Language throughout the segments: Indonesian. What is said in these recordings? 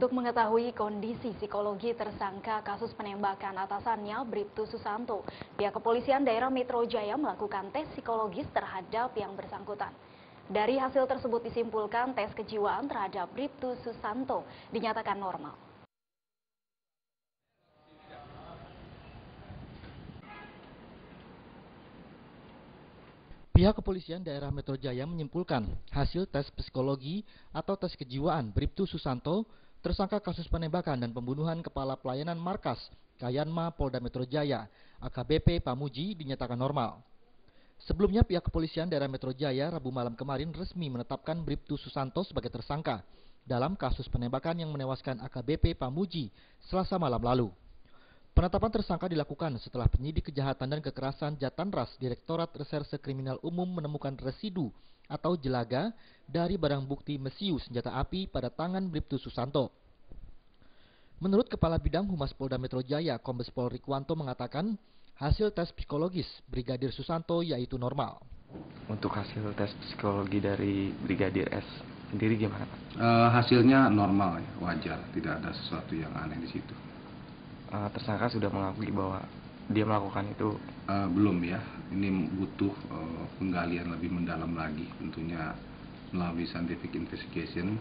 Untuk mengetahui kondisi psikologi tersangka kasus penembakan atasannya, Bribtu Susanto, pihak kepolisian daerah Metro Jaya melakukan tes psikologis terhadap yang bersangkutan. Dari hasil tersebut disimpulkan tes kejiwaan terhadap Bribtu Susanto dinyatakan normal. Pihak kepolisian daerah Metro Jaya menyimpulkan hasil tes psikologi atau tes kejiwaan Bribtu Susanto, tersangka kasus penembakan dan pembunuhan Kepala Pelayanan Markas Kayanma Polda Metro Jaya, AKBP Pamuji, dinyatakan normal. Sebelumnya pihak kepolisian daerah Metro Jaya Rabu malam kemarin resmi menetapkan Bribtu Susanto sebagai tersangka dalam kasus penembakan yang menewaskan AKBP Pamuji Selasa malam lalu. Penetapan tersangka dilakukan setelah penyidik kejahatan dan kekerasan Jatanras Direktorat Reserse Kriminal Umum menemukan residu atau jelaga dari barang bukti mesiu senjata api pada tangan Bribtu Susanto. Menurut Kepala Bidang Humas Polda Metro Jaya, Kombes Pol Rikwanto mengatakan hasil tes psikologis Brigadir Susanto yaitu normal. Untuk hasil tes psikologi dari Brigadir S sendiri gimana, Pak? Hasilnya normal, ya, wajar, tidak ada sesuatu yang aneh di situ. Tersangka sudah mengakui bahwa dia melakukan itu? Belum ya, ini butuh penggalian lebih mendalam lagi, tentunya melalui scientific investigation,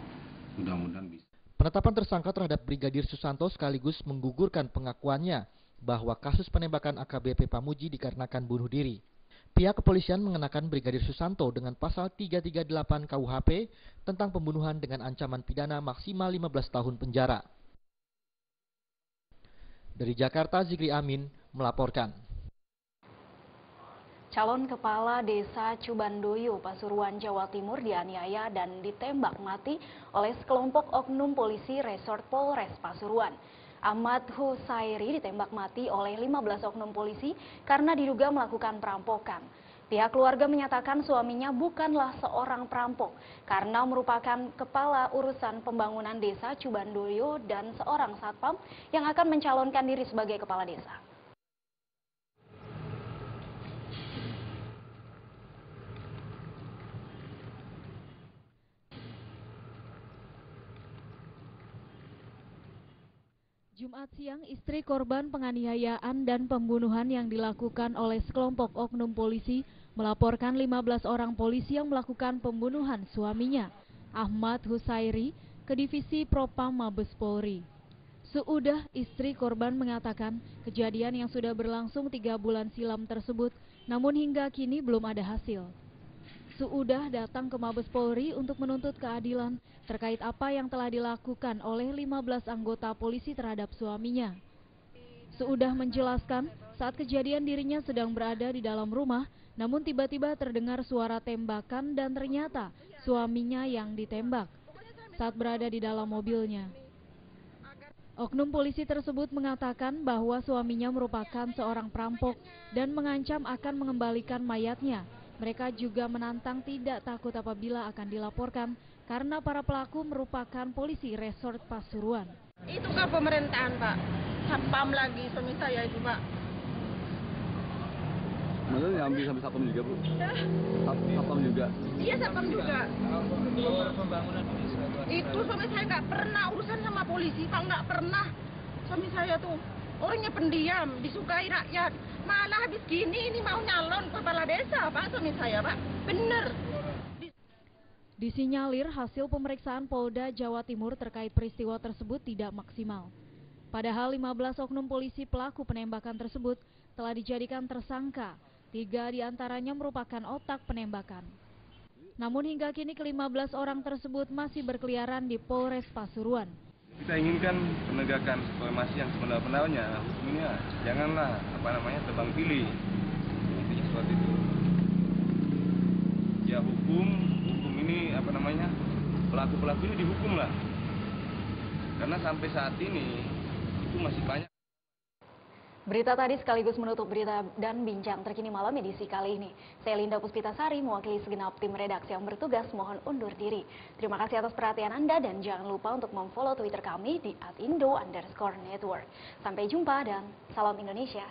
mudah-mudahan bisa. Penetapan tersangka terhadap Brigadir Susanto sekaligus menggugurkan pengakuannya bahwa kasus penembakan AKBP Pamuji dikarenakan bunuh diri. Pihak kepolisian mengenakan Brigadir Susanto dengan pasal 338 KUHP tentang pembunuhan dengan ancaman pidana maksimal 15 tahun penjara. Dari Jakarta, Zikri Amin melaporkan. Calon Kepala Desa Cubandoyo, Pasuruan, Jawa Timur dianiaya dan ditembak mati oleh sekelompok oknum polisi Resort Polres Pasuruan. Ahmad Husairi ditembak mati oleh 15 oknum polisi karena diduga melakukan perampokan. Pihak keluarga menyatakan suaminya bukanlah seorang perampok karena merupakan kepala urusan pembangunan desa Cubandoyo dan seorang satpam yang akan mencalonkan diri sebagai kepala desa. Jumat siang, istri korban penganiayaan dan pembunuhan yang dilakukan oleh sekelompok oknum polisi melaporkan 15 orang polisi yang melakukan pembunuhan suaminya, Ahmad Husairi, ke Divisi Propam Mabes Polri. Seudah istri korban mengatakan kejadian yang sudah berlangsung 3 bulan silam tersebut, namun hingga kini belum ada hasil. Seudah datang ke Mabes Polri untuk menuntut keadilan terkait apa yang telah dilakukan oleh 15 anggota polisi terhadap suaminya. Seudah menjelaskan saat kejadian dirinya sedang berada di dalam rumah, namun tiba-tiba terdengar suara tembakan dan ternyata suaminya yang ditembak saat berada di dalam mobilnya. Oknum polisi tersebut mengatakan bahwa suaminya merupakan seorang perampok dan mengancam akan mengembalikan mayatnya. Mereka juga menantang tidak takut apabila akan dilaporkan karena para pelaku merupakan polisi Resort Pasuruan. Itu ke pemerintahan, Pak. Satpam lagi suami saya itu, Pak. Mana yang ambil sampai satpam juga, Bu? Satpam juga? Iya, satpam juga. Pembangunan itu suami saya nggak pernah urusan sama polisi, Pak. Nggak pernah. Suami saya tuh orangnya pendiam, disukai rakyat. Malah habis gini ini mau nyalon kepala desa, Pak, suami saya, Pak. Bener. Disinyalir hasil pemeriksaan Polda Jawa Timur terkait peristiwa tersebut tidak maksimal. Padahal 15 oknum polisi pelaku penembakan tersebut telah dijadikan tersangka. 3 diantaranya merupakan otak penembakan. Namun hingga kini ke-15 orang tersebut masih berkeliaran di Polres Pasuruan. Kita inginkan penegakan supremasi yang sebenar-benarnya. Hukum ini janganlah tebang pilih. Intinya seperti itu. Ya hukum ini pelaku-pelaku ini dihukum lah. Karena sampai saat ini itu masih banyak. Berita tadi sekaligus menutup berita dan bincang terkini malam edisi kali ini. Saya Linda Puspitasari, mewakili segenap tim redaksi yang bertugas, mohon undur diri. Terima kasih atas perhatian Anda dan jangan lupa untuk memfollow Twitter kami di @indo_network. Sampai jumpa dan salam Indonesia.